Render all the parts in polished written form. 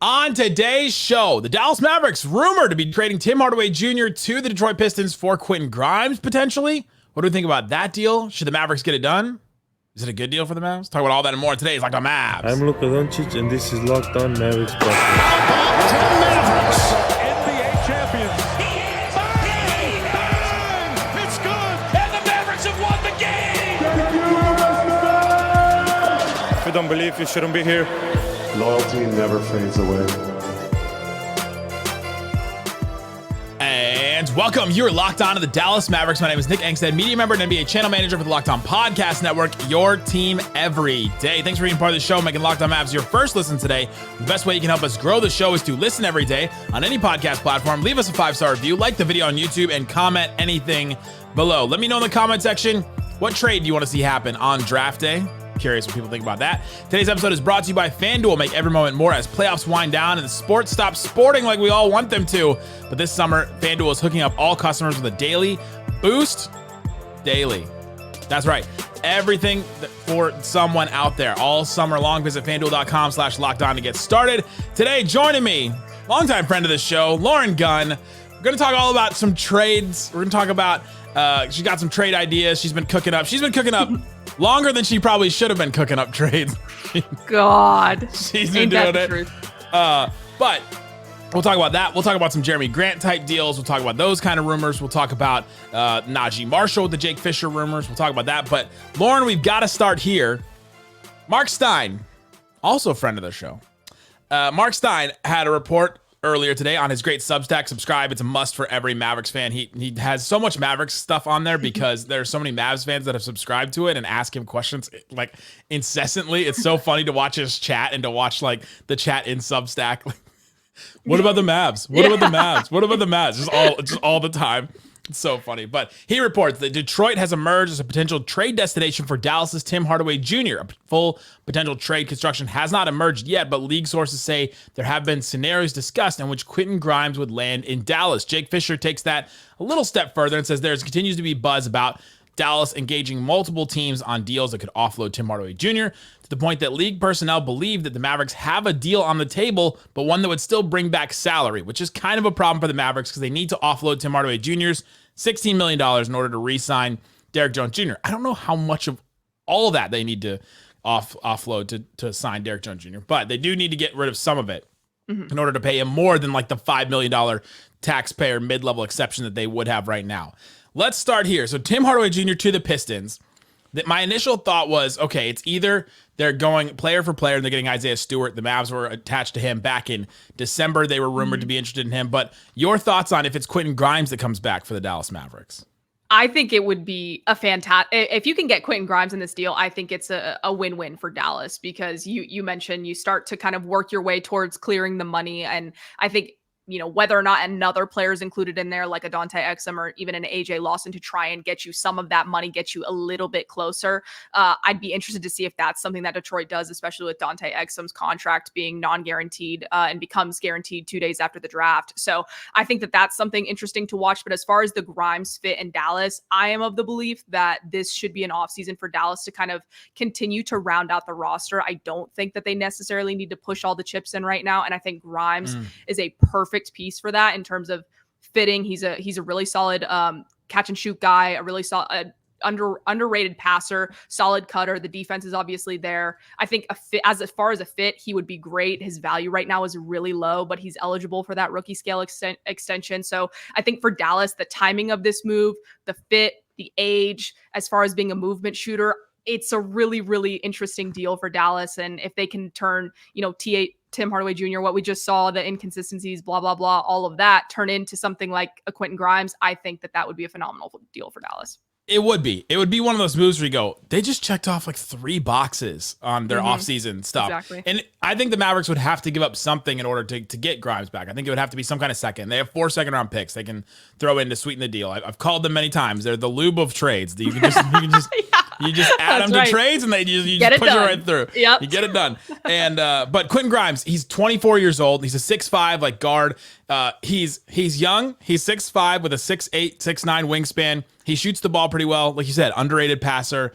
On today's show, the Dallas Mavericks rumored to be trading Tim Hardaway Jr. to the Detroit Pistons for Quentin Grimes, potentially. What do we think about that deal? Should the Mavericks get it done? Is it a good deal for the Mavs? Talk about all that and more today. It's Locked On Mavs. I'm Luka Doncic, and this is Locked On Mavericks. To the Mavericks, NBA champions. Bang! Bang! It's good! And the Mavericks have won the game! If you don't believe, you shouldn't be here. Loyalty never fades away. And welcome. You're locked on to the Dallas Mavericks. My name is Nick Angstead, media member and NBA channel manager for the Locked On Podcast Network, your team every day. Thanks for being part of the show, making Locked On Mavs your first listen today. The best way you can help us grow the show is to listen every day on any podcast platform. Leave us a 5-star review, like the video on YouTube, and comment anything below. Let me know in the comment section what trade do you want to see happen on draft day. Curious what people think about that. Today's episode is brought to you by FanDuel. Make every moment more as playoffs wind down and the sports stop sporting like we all want them to. But this summer, FanDuel is hooking up all customers with a daily boost. Daily. That's right. Everything for someone out there all summer long. Visit FanDuel.com/lockedon to get started. Today, joining me, longtime friend of the show, Lauren Gunn. We're going to talk all about some trades. We're going to talk about, she's got some trade ideas. She's been cooking up longer than she probably should have been cooking up trades. God. She's been doing it. But we'll talk about that. We'll talk about some Jerami Grant type deals. We'll talk about those kind of rumors. We'll talk about Najee Marshall with the Jake Fisher rumors. We'll talk about that. But Lauren, we've got to start here. Mark Stein, also a friend of the show. Mark Stein had a report earlier today on his great Substack. Subscribe. It's a must for every Mavericks fan. He has so much Mavericks stuff on there because there are so many Mavs fans that have subscribed to it and ask him questions like incessantly. It's so funny to watch his chat and to watch like the chat in Substack. What about the Mavs? What about the Mavs? What about the Mavs? Just all the time. It's so funny. But he reports that Detroit has emerged as a potential trade destination for Dallas's Tim Hardaway Jr. A full potential trade construction has not emerged yet, but league sources say there have been scenarios discussed in which Quentin Grimes would land in Dallas. Jake Fisher takes that a little step further and says there continues to be buzz about Dallas engaging multiple teams on deals that could offload Tim Hardaway Jr. to the point that league personnel believe that the Mavericks have a deal on the table, but one that would still bring back salary, which is kind of a problem for the Mavericks because they need to offload Tim Hardaway Jr.'s $16 million in order to re-sign Derrick Jones Jr. I don't know how much of all of that they need to offload to sign Derrick Jones Jr., but they do need to get rid of some of it in order to pay him more than like the $5 million taxpayer mid-level exception that they would have right now. Let's start here. So Tim Hardaway Jr. to the Pistons. My initial thought was, okay, it's either they're going player for player and they're getting Isaiah Stewart. The Mavs were attached to him back in December. They were rumored to be interested in him. But your thoughts on if it's Quentin Grimes that comes back for the Dallas Mavericks? I think it would be a fantastic, if you can get Quentin Grimes in this deal, I think it's a win-win for Dallas because you mentioned you start to kind of work your way towards clearing the money. And I think, whether or not another player is included in there, like a Dante Exum or even an AJ Lawson to try and get you some of that money, get you a little bit closer. I'd be interested to see if that's something that Detroit does, especially with Dante Exum's contract being non-guaranteed and becomes guaranteed 2 days after the draft. So I think that that's something interesting to watch. But as far as the Grimes fit in Dallas, I am of the belief that this should be an offseason for Dallas to kind of continue to round out the roster. I don't think that they necessarily need to push all the chips in right now. And I think Grimes is a perfect piece for that in terms of fitting. He's a really solid catch and shoot guy, a really solid underrated passer, solid cutter. The defense is obviously there. I think as far as a fit, he would be great. His value right now is really low, but he's eligible for that rookie scale extension. So I think for Dallas, the timing of this move, the fit, the age, as far as being a movement shooter, it's a really, really interesting deal for Dallas. And if they can turn, Tim Hardaway Jr., what we just saw, the inconsistencies, blah, blah, blah, all of that turn into something like a Quentin Grimes, I think that would be a phenomenal deal for Dallas. It would be. It would be one of those moves where you go, they just checked off like 3 boxes on their offseason stuff. Exactly. And I think the Mavericks would have to give up something in order to get Grimes back. I think it would have to be some kind of second. They have 4 second-round picks they can throw in to sweeten the deal. I've called them many times. They're the lube of trades. You can just you just add them to trades and you just push it right through. Yep. You get it done. And but Quentin Grimes, he's 24 years old. He's a 6'5" like guard. He's young. He's 6'5" with a 6'8", 6'9" wingspan. He shoots the ball pretty well. Like you said, underrated passer,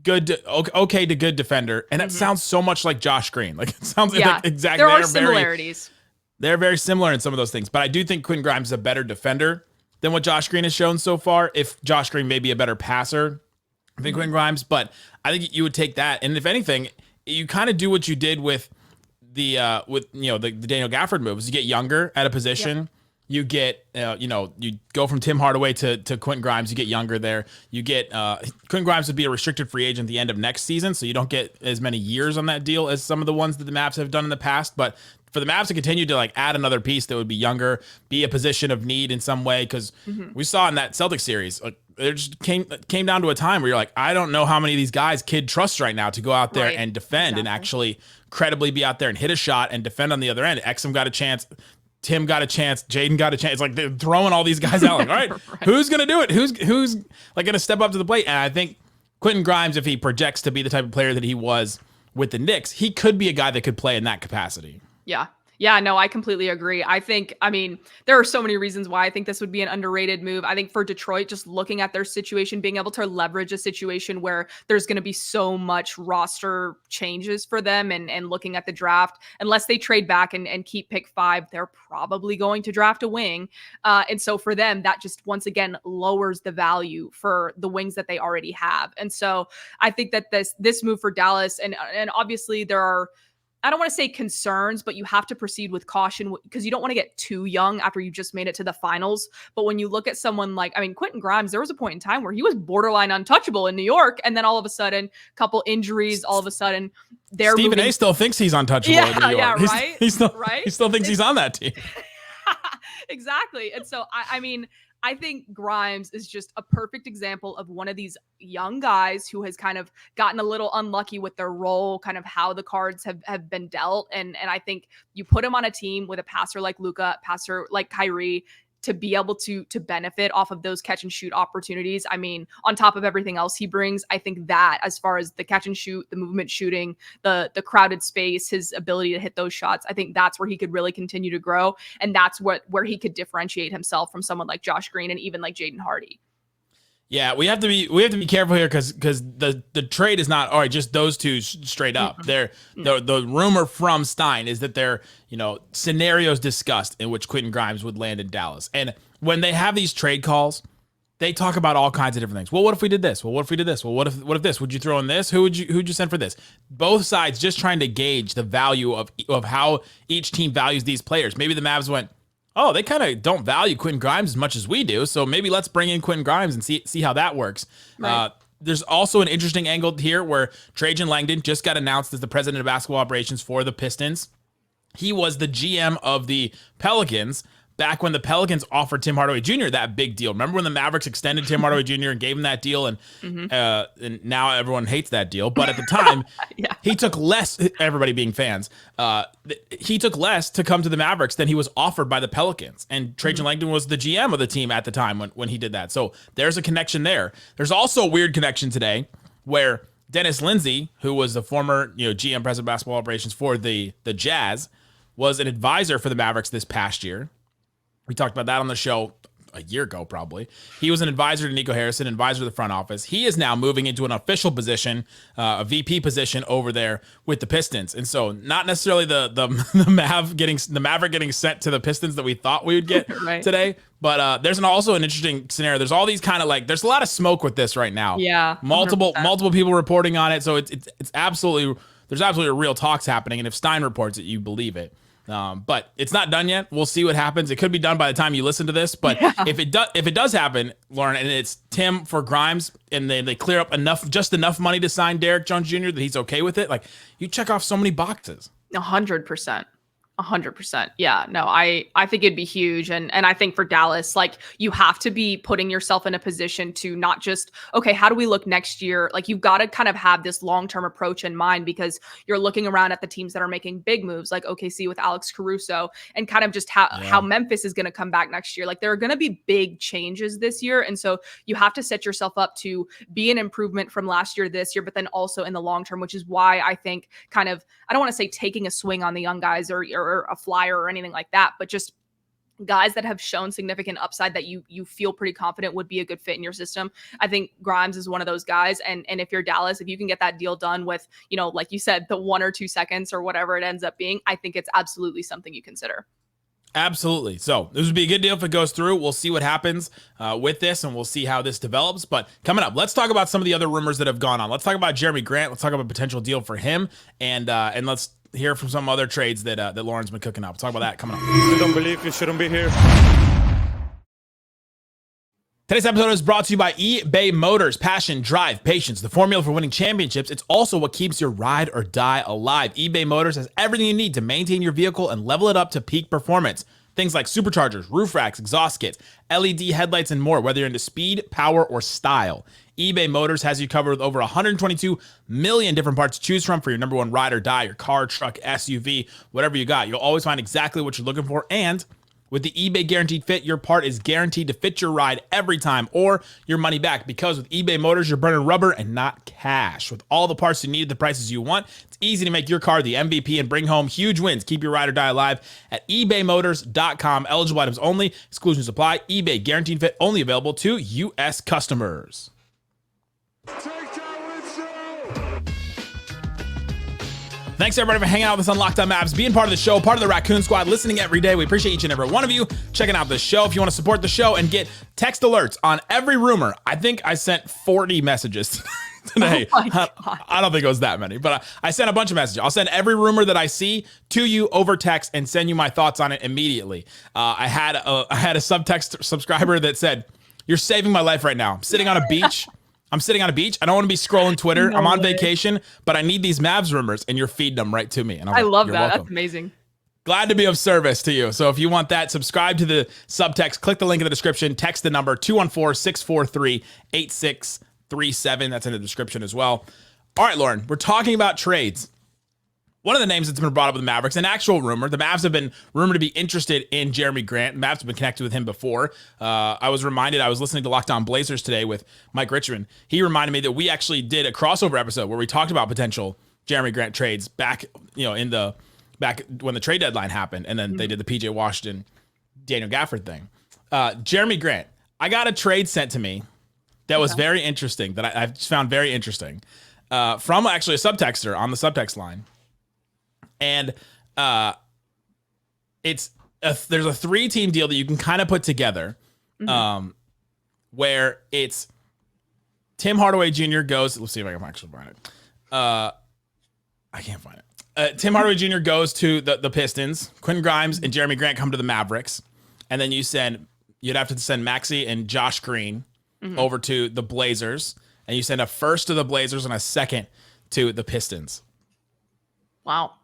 good to okay to good defender, and that sounds so much like Josh Green. Like it sounds like exactly. There are similarities. They're very similar in some of those things, but I do think Quentin Grimes is a better defender than what Josh Green has shown so far. If Josh Green may be a better passer than Quentin Grimes, but I think you would take that. And if anything, you kind of do what you did with the Daniel Gafford moves. You get younger at a position. Yep. You get, you go from Tim Hardaway to Quentin Grimes. You get younger there. You get Quentin Grimes would be a restricted free agent at the end of next season, so you don't get as many years on that deal as some of the ones that the Mavs have done in the past. But for the Mavs to continue to like add another piece that would be younger, be a position of need in some way, because we saw in that Celtics series, like it just came down to a time where you're like, I don't know how many of these guys Kid trusts right now to go out there and defend and actually credibly be out there and hit a shot and defend on the other end. Exum got a chance. Tim got a chance. Jaden got a chance. Like they're throwing all these guys out. Like, all right, who's gonna do it? Who's like gonna step up to the plate? And I think Quentin Grimes, if he projects to be the type of player that he was with the Knicks, he could be a guy that could play in that capacity. Yeah. Yeah, no, I completely agree. I mean, there are so many reasons why I think this would be an underrated move. I think for Detroit, just looking at their situation, being able to leverage a situation where there's going to be so much roster changes for them and looking at the draft, unless they trade back and keep pick 5, they're probably going to draft a wing. And so for them, that just once again lowers the value for the wings that they already have. And so I think that this move for Dallas, and obviously there are, I don't want to say concerns, but you have to proceed with caution because you don't want to get too young after you just made it to the finals. But when you look at someone like, Quentin Grimes, there was a point in time where he was borderline untouchable in New York. And then all of a sudden, a couple injuries, all of a sudden they're Stephen A still thinks he's untouchable in New York. Yeah, right? He still thinks he's on that team. Exactly. And so, I think Grimes is just a perfect example of one of these young guys who has kind of gotten a little unlucky with their role, kind of how the cards have been dealt. And I think you put him on a team with a passer like Luka, passer like Kyrie, to be able to benefit off of those catch and shoot opportunities. On top of everything else he brings, I think that as far as the catch and shoot, the movement shooting, the crowded space, his ability to hit those shots, I think that's where he could really continue to grow. And that's where he could differentiate himself from someone like Josh Green and even like Jaden Hardy. Yeah, we have to be careful here because the trade is not all right. Just those two straight up. The rumor from Stein is that there scenarios discussed in which Quentin Grimes would land in Dallas. And when they have these trade calls, they talk about all kinds of different things. Well, what if we did this? Well, what if we did this? Well, what if this? Would you throw in this? Who'd you send for this? Both sides just trying to gauge the value of how each team values these players. Maybe the Mavs went, oh, they kind of don't value Quentin Grimes as much as we do, so maybe let's bring in Quentin Grimes and see how that works. Right. There's also an interesting angle here where Trajan Langdon just got announced as the president of basketball operations for the Pistons. He was the GM of the Pelicans back when the Pelicans offered Tim Hardaway Jr. that big deal. Remember when the Mavericks extended Tim Hardaway Jr. and gave him that deal, and now everyone hates that deal. But at the time, he took less, everybody being fans, he took less to come to the Mavericks than he was offered by the Pelicans. And Trajan Langdon was the GM of the team at the time when he did that. So there's a connection there. There's also a weird connection today where Dennis Lindsey, who was the former GM, president of basketball operations for the Jazz, was an advisor for the Mavericks this past year. We talked about that on the show a year ago, probably. He was an advisor to Nico Harrison, advisor to the front office. He is now moving into an official position, a VP position over there with the Pistons. And so not necessarily the Maverick getting sent to the Pistons that we thought we would get today, but there's also an interesting scenario. There's all these kind of there's a lot of smoke with this right now. Yeah. 100%. Multiple people reporting on it. So it's absolutely, there's absolutely real talks happening. And if Stein reports it, you believe it. But it's not done yet. We'll see what happens. It could be done by the time you listen to this. But if it does happen, Lauren, and it's Tim for Grimes, and they clear up just enough money to sign Derrick Jones Jr. that he's okay with it, you check off so many boxes. 100%. 100%. Yeah, no, I think it'd be huge. And I think for Dallas, you have to be putting yourself in a position to not just, okay, how do we look next year? You've got to kind of have this long-term approach in mind because you're looking around at the teams that are making big moves like OKC with Alex Caruso and kind of just how Memphis is going to come back next year. There are going to be big changes this year. And so you have to set yourself up to be an improvement from last year, this year, but then also in the long term, which is why I think I don't want to say taking a swing on the young guys or a flyer or anything like that, but just guys that have shown significant upside that you feel pretty confident would be a good fit in your system. I think Grimes is one of those guys. And if you're Dallas, if you can get that deal done with, like you said, the 1 or 2 seconds or whatever it ends up being, I think it's absolutely something you consider. Absolutely. So this would be a good deal if it goes through. We'll see what happens with this, and we'll see how this develops. But coming up, let's talk about some of the other rumors that have gone on. Let's talk about Jerami Grant. Let's talk about a potential deal for him, and let's hear from some other trades that Lauren's been cooking up. We'll talk about that coming up. I don't believe you shouldn't be here. Today's episode is brought to you by eBay Motors. Passion, drive, patience, the formula for winning championships. It's also what keeps your ride or die alive. eBay Motors has everything you need to maintain your vehicle and level it up to peak performance. Things like superchargers, roof racks, exhaust kits, LED headlights, and more, whether you're into speed, power, or style. eBay Motors has you covered with over 122 million different parts to choose from for your number one ride or die, your car, truck, SUV, whatever you got. You'll always find exactly what you're looking for, and with the eBay Guaranteed Fit, your part is guaranteed to fit your ride every time or your money back, because with eBay Motors, you're burning rubber and not cash. With all the parts you need at the prices you want, it's easy to make your car the MVP and bring home huge wins. Keep your ride or die alive at ebaymotors.com. Eligible items only. Exclusions apply. eBay Guaranteed Fit only available to U.S. customers. Thanks, everybody, for hanging out with us on Locked On Mavs, being part of the show, part of the Raccoon Squad, listening every day. We appreciate each and every one of you checking out the show. If you want to support the show and get text alerts on every rumor, I think I sent 40 messages today. Oh my God. I don't think it was that many, but I sent a bunch of messages. I'll send every rumor that I see to you over text and send you my thoughts on it immediately. I had a subtext subscriber that said, "You're saving my life right now. I'm sitting on a beach. I don't want to be scrolling Twitter. I'm on vacation, but I need these Mavs rumors, and you're feeding them right to me." And I love that. Welcome. That's amazing. Glad to be of service to you. So if you want that, subscribe to the subtext. Click the link in the description. Text the number 214-643-8637. That's in the description as well. All right, Lauren, we're talking about trades. One of the names that's been brought up with the Mavericks, an actual rumor. The Mavs have been rumored to be interested in Jerami Grant. The Mavs have been connected with him before. I was listening to Locked On Blazers today with Mike Richmond. He reminded me that we actually did a crossover episode where we talked about potential Jerami Grant trades back when the trade deadline happened, and then they did the PJ Washington, Daniel Gafford thing. Jerami Grant, I got a trade sent to me that was very interesting, that I've found very interesting, from actually a subtexter on the subtext line. And there's a 3-team deal that you can kind of put together, where it's Tim Hardaway Jr. goes. Let's see if I can actually find it. I can't find it. Tim Hardaway Jr. goes to the Pistons. Quentin Grimes and Jerami Grant come to the Mavericks, and then you'd have to send Maxey and Josh Green over to the Blazers, and you send a first to the Blazers and a second to the Pistons. Wow.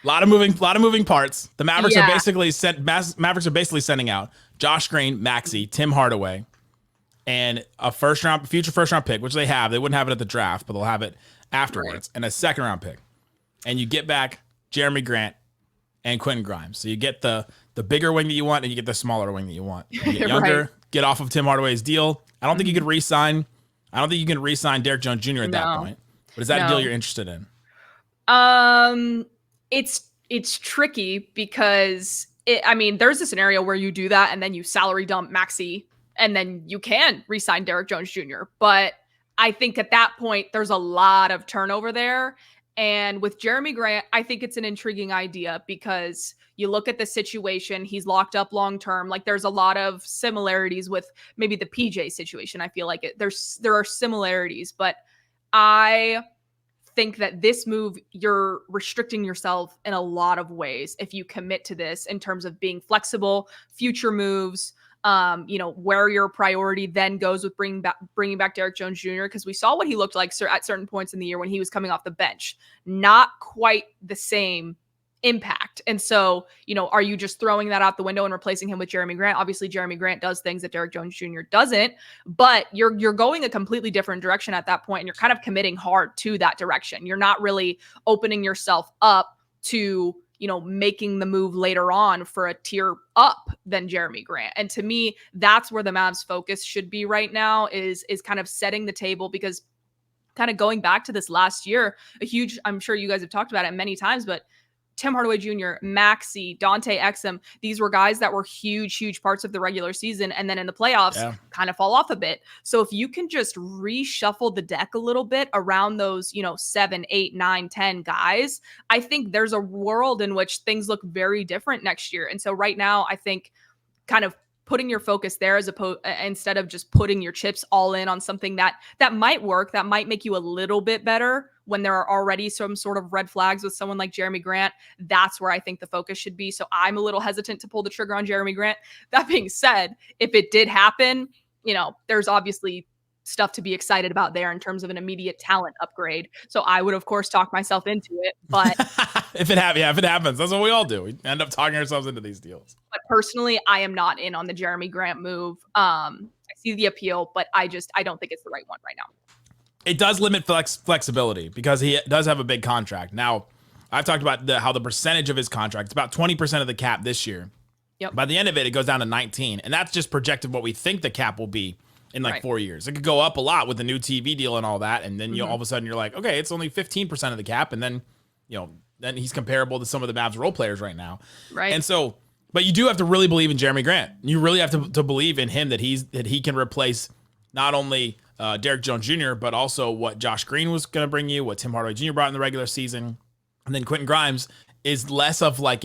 A lot of moving parts. The Mavericks are basically sending out Josh Green, Maxey, Tim Hardaway, and a future first round pick, which they have. They wouldn't have it at the draft, but they'll have it afterwards, and a second round pick. And you get back Jerami Grant and Quentin Grimes. So you get the bigger wing that you want, and you get the smaller wing that you want. You get younger, get off of Tim Hardaway's deal. I don't think you could re-sign. I don't think you can re-sign Derek Jones Jr. at that point. But is that a deal you're interested in? It's tricky because there's a scenario where you do that and then you salary dump Maxey and then you can re-sign Derek Jones Jr. But I think at that point, there's a lot of turnover there. And with Jerami Grant, I think it's an intriguing idea because you look at the situation, he's locked up long-term. Like there's a lot of similarities with maybe the PJ situation. I feel like there are similarities, but I think that this move, you're restricting yourself in a lot of ways if you commit to this in terms of being flexible, future moves, where your priority then goes with bringing back Derek Jones Jr. Because we saw what he looked like at certain points in the year when he was coming off the bench. Not quite the same impact. And so, are you just throwing that out the window and replacing him with Jerami Grant? Obviously, Jerami Grant does things that Derek Jones Jr. doesn't, but you're going a completely different direction at that point, and you're kind of committing hard to that direction. You're not really opening yourself up to, making the move later on for a tier up than Jerami Grant. And to me, that's where the Mavs focus should be right now is kind of setting the table, because kind of going back to this last year, I'm sure you guys have talked about it many times, but Tim Hardaway Jr., Maxey, Dante Exum, these were guys that were huge parts of the regular season. And then in the playoffs kind of fall off a bit. So if you can just reshuffle the deck a little bit around those, 7, 8, 9, 10 guys, I think there's a world in which things look very different next year. And so right now, I think kind of putting your focus there instead of just putting your chips all in on something that might work, that might make you a little bit better when there are already some sort of red flags with someone like Jerami Grant. That's where I think the focus should be. So I'm a little hesitant to pull the trigger on Jerami Grant. That being said, if it did happen, there's obviously stuff to be excited about there in terms of an immediate talent upgrade. So I would, of course, talk myself into it. But if it happens, that's what we all do. We end up talking ourselves into these deals. But personally, I am not in on the Jerami Grant move. I see the appeal, but I don't think it's the right one right now. It does limit flexibility because he does have a big contract. Now, I've talked about how the percentage of his contract, it's about 20% of the cap this year. Yep. By the end of it goes down to 19. And that's just projected what we think the cap will be in 4 years. It could go up a lot with the new TV deal and all that. And then all of a sudden you're like, okay, it's only 15% of the cap. And then, then he's comparable to some of the Mavs role players right now. Right. And so, but you do have to really believe in Jerami Grant. You really have to believe in him that he can replace not only Derek Jones Jr., but also what Josh Green was going to bring you, what Tim Hardaway Jr. brought in the regular season. And then Quentin Grimes is less of like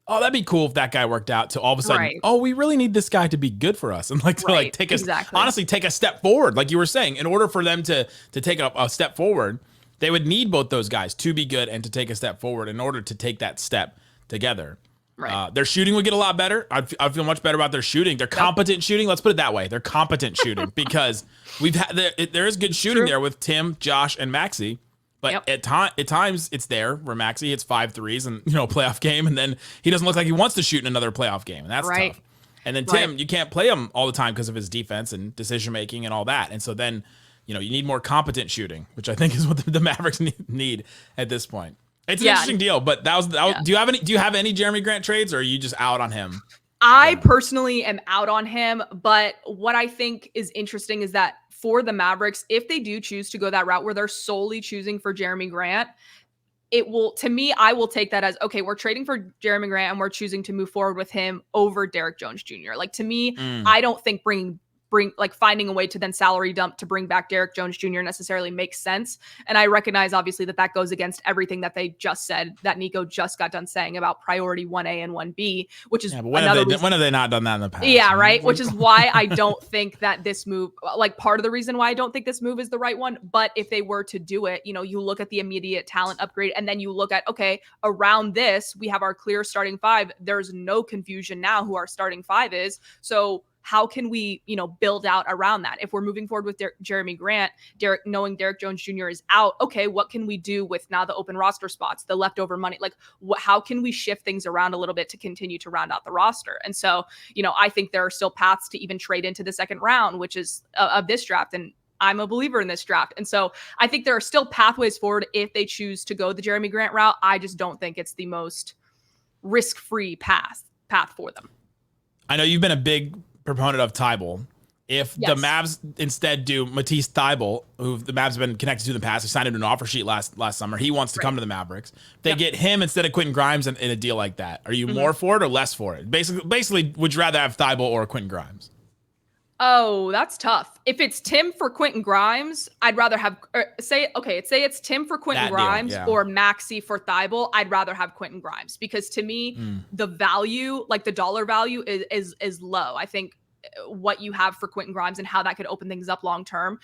oh, that'd be cool if that guy worked out, to all of a sudden, oh, we really need this guy to be good for us. And take a step forward. Like you were saying, in order for them to take a step forward, they would need both those guys to be good and to take a step forward in order to take that step together. Right. Their shooting would get a lot better. I feel much better about their shooting. They're competent shooting. Let's put it that way. They're competent shooting because there is good shooting there with Tim, Josh, and Maxey. But at times it's there where Maxey hits 5 threes and playoff game, and then he doesn't look like he wants to shoot in another playoff game, and that's tough. And then Tim, you can't play him all the time because of his defense and decision making and all that. And so then you need more competent shooting, which I think is what the Mavericks need at this point. It's an interesting deal, but that was do you have any Jerami Grant trades, or are you just out on him? I personally am out on him, but what I think is interesting is that for the Mavericks, if they do choose to go that route where they're solely choosing for Jerami Grant, it will, to me, I will take that as, okay, we're trading for Jerami Grant and we're choosing to move forward with him over Derek Jones Jr. Like, to me, I don't think finding a way to then salary dump to bring back Derek Jones Jr. necessarily makes sense. And I recognize obviously that goes against everything that they just said, that Nico just got done saying about priority 1A and 1B, which is when have they not done that in the past? Yeah, right. Which is why I don't think that this move, part of the reason why I don't think this move is the right one. But if they were to do it, you look at the immediate talent upgrade and then you look at, okay, around this, we have our clear starting 5. There's no confusion now who our starting 5 is. So how can we, build out around that? If we're moving forward with Jerami Grant, knowing Derek Jones Jr. is out, okay, what can we do with now the open roster spots, the leftover money? How can we shift things around a little bit to continue to round out the roster? And so, I think there are still paths to even trade into the second round, which is of this draft. And I'm a believer in this draft. And so I think there are still pathways forward if they choose to go the Jerami Grant route. I just don't think it's the most risk-free path for them. I know you've been a big proponent of Thybulle. If the Mavs instead do Matisse Thybulle, who the Mavs have been connected to in the past, he signed into an offer sheet last summer. He wants to come to the Mavericks. They get him instead of Quentin Grimes in a deal like that. Are you more for it or less for it? Basically, would you rather have Thybulle or Quentin Grimes? Oh, that's tough. If it's Tim for Quentin Grimes, I'd rather have say it's Tim for Quentin Grimes or Maxey for Thybulle. I'd rather have Quentin Grimes because to me, the value, the dollar value is low. I think what you have for Quentin Grimes and how that could open things up long term,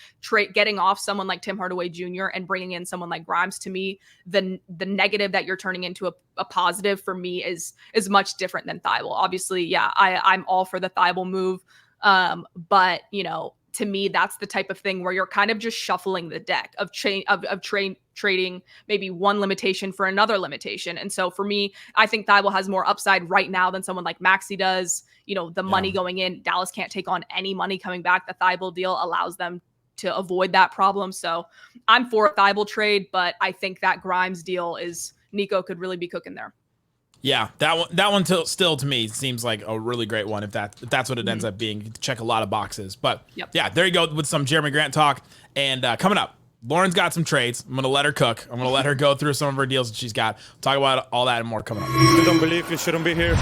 getting off someone like Tim Hardaway Jr. and bringing in someone like Grimes, to me, the negative that you're turning into a positive for me is much different than Thybulle. Obviously, I'm all for the Thybulle move. But to me, that's the type of thing where you're kind of just shuffling the deck of trading maybe one limitation for another limitation. And so for me, I think Thybulle has more upside right now than someone like Maxey does. The money going in, Dallas can't take on any money coming back. The Thybulle deal allows them to avoid that problem. So I'm for a Thybulle trade, but I think that Grimes deal Nico could really be cooking there. Yeah, that one still to me seems like a really great one if that's what it ends up being. You check a lot of boxes. But yeah, there you go with some Jerami Grant talk. And coming up, Lauren's got some trades. I'm going to let her cook. I'm going to let her go through some of her deals that she's got. We'll talk about all that and more coming up. I don't believe you shouldn't be here.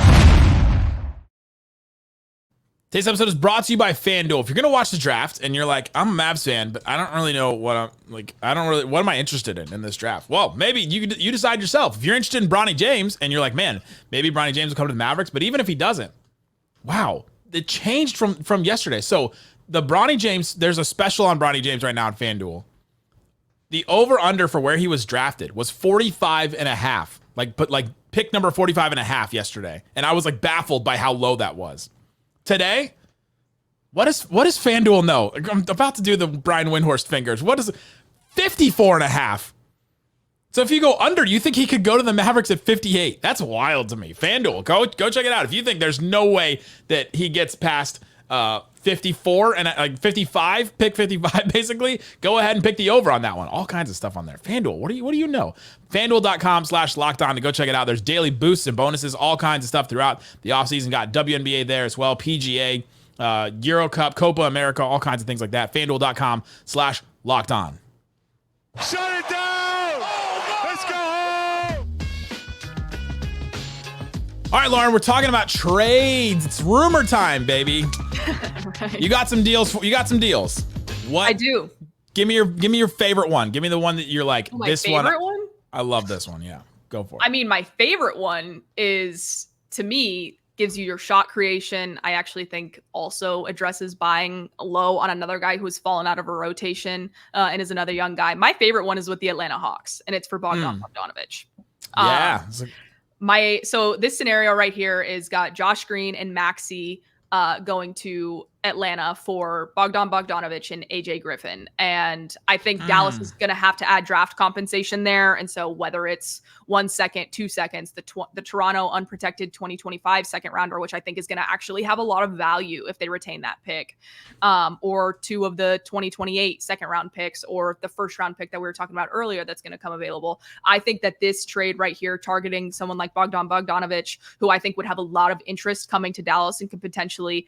Today's episode is brought to you by FanDuel. If you're going to watch the draft and you're like, I'm a Mavs fan, but I don't really know what what am I interested in this draft? Well, maybe you decide yourself. If you're interested in Bronny James and you're like, man, maybe Bronny James will come to the Mavericks, but even if he doesn't, wow, it changed from yesterday. So the Bronny James, there's a special on Bronny James right now on FanDuel. The over-under for where he was drafted was 45.5. Like pick number 45.5 yesterday. And I was like baffled by how low that was. Today, what does FanDuel know? I'm about to do the Brian Windhorst fingers. What is 54.5? So if you go under, you think he could go to the Mavericks at 58? That's wild to me. FanDuel, go check it out. If you think there's no way that he gets past 54 and like 55, pick 55 basically, go ahead and pick the over on that one. All kinds of stuff on there. FanDuel, what do you know? FanDuel.com/lockedon to go check it out. There's daily boosts and bonuses, all kinds of stuff throughout the offseason. Got WNBA there as well, PGA, Euro Cup, Copa America, all kinds of things like that. FanDuel.com/lockedon. Shut it down! Let's go home! All right, Lauren, we're talking about trades. It's rumor time, baby. Right. You got some deals. What? I do. Give me your favorite one. Give me the one that you're like, My this favorite one. one? I love this one. Yeah, go for it. I mean, my favorite one is, to me, gives you your shot creation. I actually think also addresses buying low on another guy who's fallen out of a rotation and is another young guy. My favorite one is with the Atlanta Hawks, and it's for Bogdan Bogdanovic. Yeah. So this scenario right here is got Josh Green and Maxey going to Atlanta for Bogdan Bogdanovic and AJ Griffin. And I think Dallas is going to have to add draft compensation there. And so whether it's 1 second, 2 seconds, the Toronto unprotected 2025 second rounder, which I think is going to actually have a lot of value if they retain that pick, or 2 of the 2028 second round picks, or the first round pick that we were talking about earlier that's going to come available. I think that this trade right here, targeting someone like Bogdan Bogdanovic, who I think would have a lot of interest coming to Dallas and could potentially,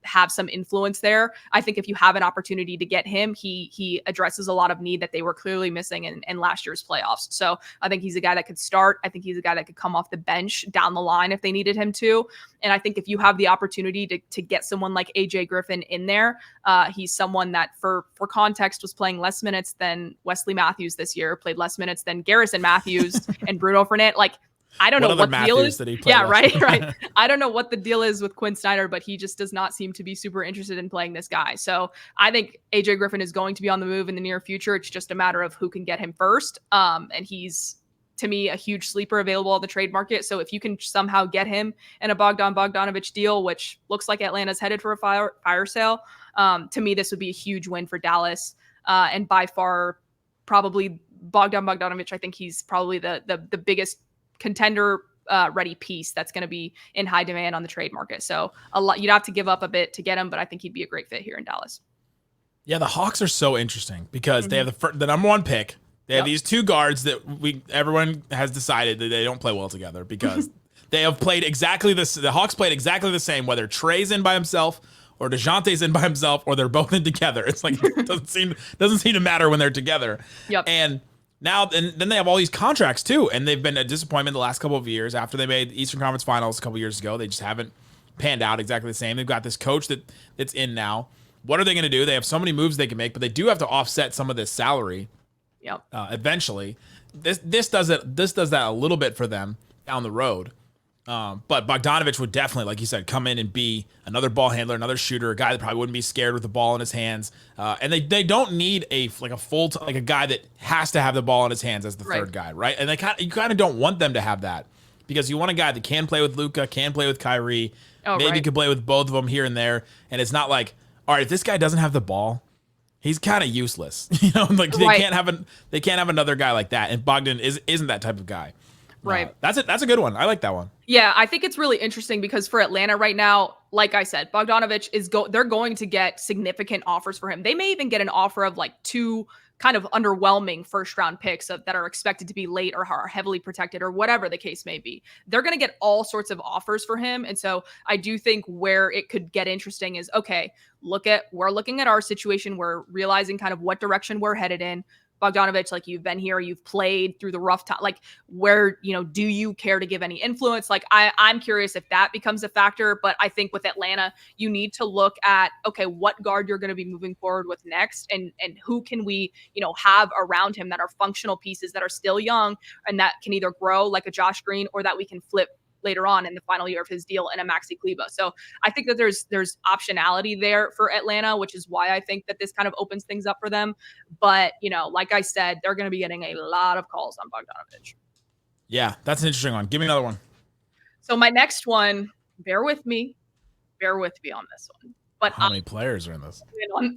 have some influence there. I think if you have an opportunity to get him, he addresses a lot of need that they were clearly missing in last year's playoffs. So I think he's a guy that could start. I think he's a guy that could come off the bench down the line if they needed him to. And I think if you have the opportunity to get someone like AJ Griffin in there, he's someone that for context was playing less minutes than Wesley Matthews this year, played less minutes than Garrison Matthews and Bruno Fernand. Like, I don't know what the deal is. Yeah, right. I don't know what the deal is with Quinn Snyder, but he just does not seem to be super interested in playing this guy. So I think AJ Griffin is going to be on the move in the near future. It's just a matter of who can get him first. And he's, to me, a huge sleeper available on the trade market. So if you can somehow get him in a Bogdan Bogdanovic deal, which looks like Atlanta's headed for a fire sale, to me, this would be a huge win for Dallas. And by far, probably Bogdan Bogdanovic, I think he's probably the biggest contender ready piece that's going to be in high demand on the trade market. So a lot, you'd have to give up a bit to get him, but I think he'd be a great fit here in Dallas. Yeah, the Hawks are so interesting because they have the number one pick. They have these 2 guards that everyone has decided that they don't play well together because they have played exactly this. The Hawks played exactly the same, whether Trey's in by himself or DeJounte's in by himself or they're both in together. It's like it doesn't seem to matter when they're together. Yep. And now, and then they have all these contracts too, and they've been a disappointment the last couple of years. After they made the Eastern Conference Finals a couple years ago, they just haven't panned out exactly the same. They've got this coach that's in now. What are they going to do? They have so many moves they can make, but they do have to offset some of this salary. Yep. Eventually, this does that a little bit for them down the road. But Bogdanovic would definitely, like you said, come in and be another ball handler, another shooter, a guy that probably wouldn't be scared with the ball in his hands. And they don't need a guy that has to have the ball in his hands as the third guy, right? And you kind of don't want them to have that because you want a guy that can play with Luka, can play with Kyrie, maybe could play with both of them here and there. And it's not like, all right, if this guy doesn't have the ball, he's kind of useless. They can't have another guy like that. And Bogdan isn't that type of guy. Right. That's a good one. I like that one. Yeah, I think it's really interesting because for Atlanta right now, like I said, Bogdanovic they're going to get significant offers for him. They may even get an offer of like 2 kind of underwhelming first round picks that are expected to be late or are heavily protected or whatever the case may be. They're going to get all sorts of offers for him. And so I do think where it could get interesting is, okay, we're looking at our situation. We're realizing kind of what direction we're headed in. Bogdanovic, like, you've been here, you've played through the rough time. Like, where, do you care to give any influence? Like, I'm curious if that becomes a factor. But I think with Atlanta, you need to look at, okay, what guard you're going to be moving forward with next, and who can we, have around him that are functional pieces that are still young and that can either grow like a Josh Green or that we can flip later on in the final year of his deal in a Maxi Kleber. So I think that there's optionality there for Atlanta, which is why I think that this kind of opens things up for them. But, like I said, they're going to be getting a lot of calls on Bogdanovic. Yeah, that's an interesting one. Give me another one. So my next one, bear with me on this one. But how many players are in this?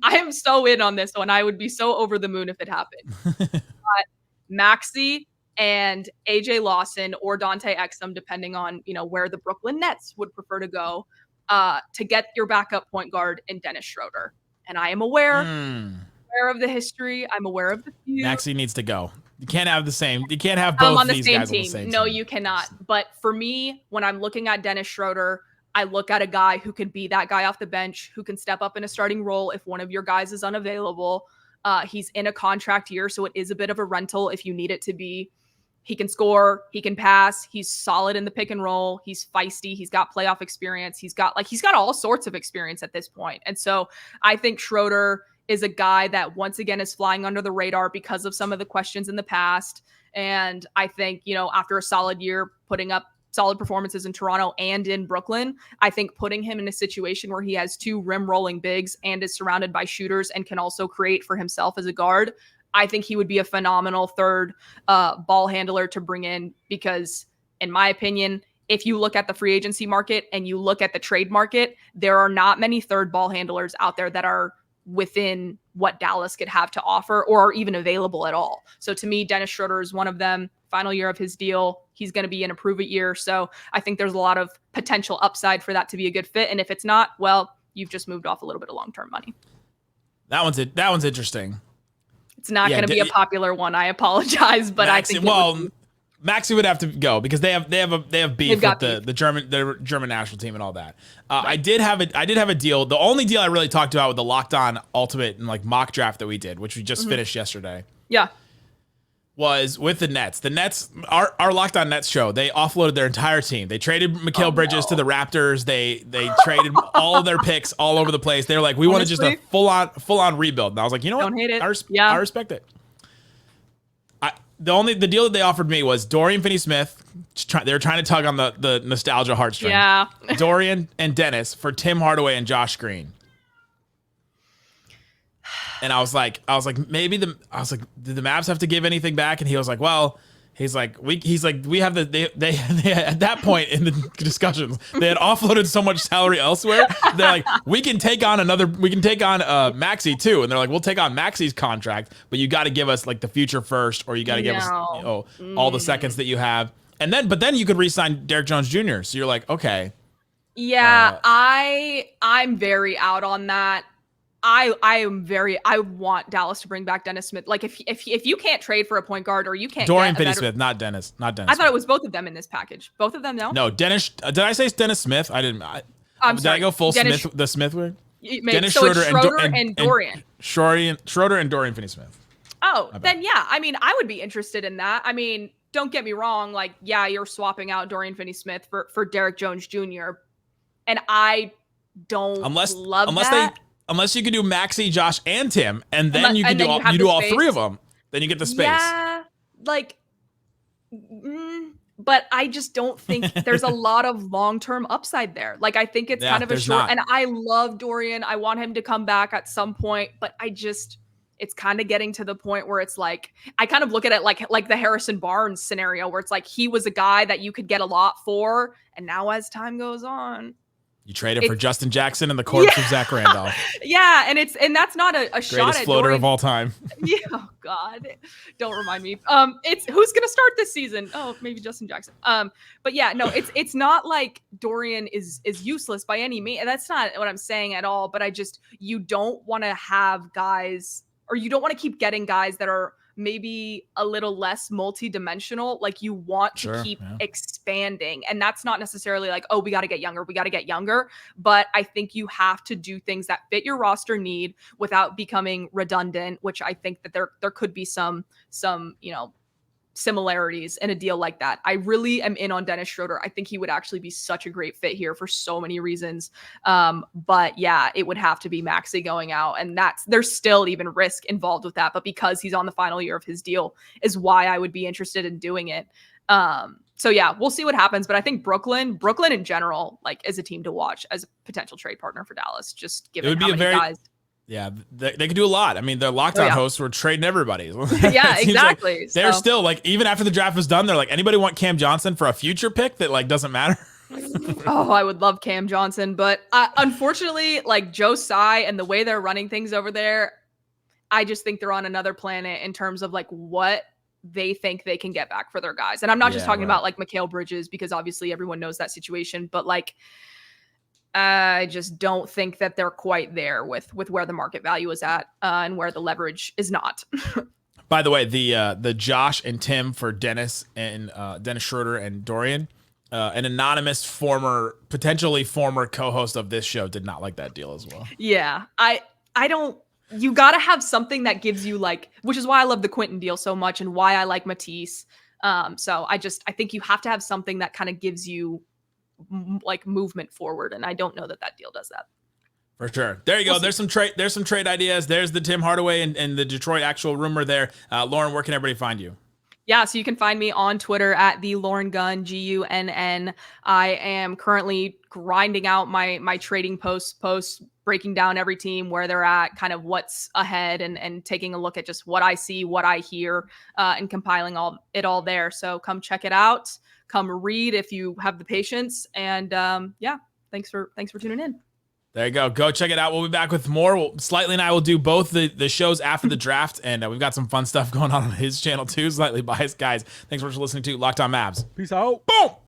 I am so in on this one. I would be so over the moon if it happened. Maxi and AJ Lawson or Dante Exum, depending on, where the Brooklyn Nets would prefer to go, to get your backup point guard in Dennis Schroeder. And I am aware of the history. I'm aware of the feud. Maxi needs to go. You can't have the same. You can't have both on the these same guys team. on the same No, team. you cannot. But for me, when I'm looking at Dennis Schroeder, I look at a guy who can be that guy off the bench, who can step up in a starting role if one of your guys is unavailable. He's in a contract year, so it is a bit of a rental if you need it to be. He can score, he can pass, he's solid in the pick and roll, he's feisty, he's got playoff experience, he's got all sorts of experience at this point. And so I think Schroeder is a guy that once again is flying under the radar because of some of the questions in the past. And I think, after a solid year putting up solid performances in Toronto and in Brooklyn, I think putting him in a situation where he has two rim rolling bigs and is surrounded by shooters and can also create for himself as a guard, I think he would be a phenomenal third ball handler to bring in, because in my opinion, if you look at the free agency market and you look at the trade market, there are not many third ball handlers out there that are within what Dallas could have to offer or are even available at all. So to me, Dennis Schroeder is one of them. Final year of his deal, he's going to be in a prove it year. So I think there's a lot of potential upside for that to be a good fit. And if it's not, well, you've just moved off a little bit of long-term money. That one's interesting. It's not going to be a popular one. I apologize, but I think Maxi would have to go because they have beef with the German national team and all that. Right. I did have a deal. The only deal I really talked about with the Locked On Ultimate and mock draft that we did, which we just finished yesterday. Yeah. Was with the Nets. The Nets, our Locked On Nets show, they offloaded their entire team. They traded Mikal Bridges to the Raptors. They traded all of their picks all over the place. They were like, we wanted just a full on rebuild. And I was like, you know what? Don't hate it. I respect it. The deal that they offered me was Dorian Finney-Smith. They were trying to tug on the nostalgia heartstring. Yeah. Dorian and Dennis for Tim Hardaway and Josh Green. And I was like, did the Mavs have to give anything back? And he was like, well, we have they at that point in the discussions, they had offloaded so much salary elsewhere. They're like, we can take on Maxi too. And they're like, we'll take on Maxi's contract, but you got to give us the future first, or you got to give us all the seconds that you have. But then you could re-sign Derrick Jones Jr. So you're like, okay. Yeah, I'm very out on that. I want Dallas to bring back Dennis Smith. If you can't trade for a point guard, or you can't Dorian Finney-Smith, not Dennis. I thought it was both of them in this package. Both of them, no? No, Dennis. Did I say Dennis Smith? I didn't. Did I go full Dennis, Smith? The Smith way? Dennis Schroeder and Dorian. Schroeder and Dorian Finney-Smith. Oh, then yeah. I mean, I would be interested in that. I mean, don't get me wrong. You're swapping out Dorian Finney-Smith for Derrick Jones Jr. And I don't love that. Unless you can do Maxi, Josh, and Tim, and then you can do all three of them. Then you get the space. Yeah, but I just don't think there's a lot of long-term upside there. I think it's kind of a short. And I love Dorian. I want him to come back at some point, but it's kind of getting to the point where it's I kind of look at it like the Harrison Barnes scenario, where it's he was a guy that you could get a lot for, and now as time goes on, you traded for Justin Jackson and the corpse of Zach Randolph. Yeah, and that's not a shot greatest at floater Dorian. of all time. Yeah, oh God, don't remind me. It's who's gonna start this season? Oh, maybe Justin Jackson. But yeah, no, it's not like Dorian is useless by any means. That's not what I'm saying at all. But you don't want to have guys or you don't want to keep getting guys that are maybe a little less multi-dimensional. Like you want to keep expanding, and that's not necessarily like, oh, we got to get younger, but I think you have to do things that fit your roster need without becoming redundant, which I think that there could be some similarities in a deal like that. I really am in on Dennis Schroeder. I think he would actually be such a great fit here for so many reasons. But yeah, it would have to be Maxey going out, and there's still even risk involved with that. But because he's on the final year of his deal is why I would be interested in doing it. So yeah, we'll see what happens. But I think Brooklyn in general, like, is a team to watch as a potential trade partner for Dallas, just given how many guys. Yeah, they could do a lot. I mean, the lockdown hosts were trading everybody. Yeah, exactly. Like they're still like, even after the draft was done, they're like, anybody want Cam Johnson for a future pick that like doesn't matter? Oh, I would love Cam Johnson, but unfortunately, like Joe Tsai and the way they're running things over there, I just think they're on another planet in terms of like what they think they can get back for their guys. And I'm not just talking about like Mikal Bridges, because obviously everyone knows that situation, but like, I just don't think that they're quite there with where the market value is at and where the leverage is not. By the way, the Josh and Tim for Dennis and Dennis Schroeder and Dorian, an anonymous potentially former co-host of this show, did not like that deal as well. Yeah, I don't. You got to have something that gives you like, which is why I love the Quentin deal so much and why I like Matisse. So I think you have to have something that kind of gives you like movement forward, and I don't know that deal does that. For sure. There you go. There's some trade ideas. There's the Tim Hardaway and the Detroit actual rumor there. Lauren, where can everybody find you? Yeah, so you can find me on Twitter at the Lauren Gunn, Gunn. I am currently grinding out my trading posts, breaking down every team, where they're at, kind of what's ahead, and taking a look at just what I see, what I hear, and compiling it all there. So come check it out. Come read if you have the patience. And thanks for tuning in. There you go. Go check it out. We'll be back with more. Slightly and I will do both the shows after the draft, and we've got some fun stuff going on his channel too. Slightly Biased guys. Thanks so much for listening to Locked On Mavs. Peace out. Boom.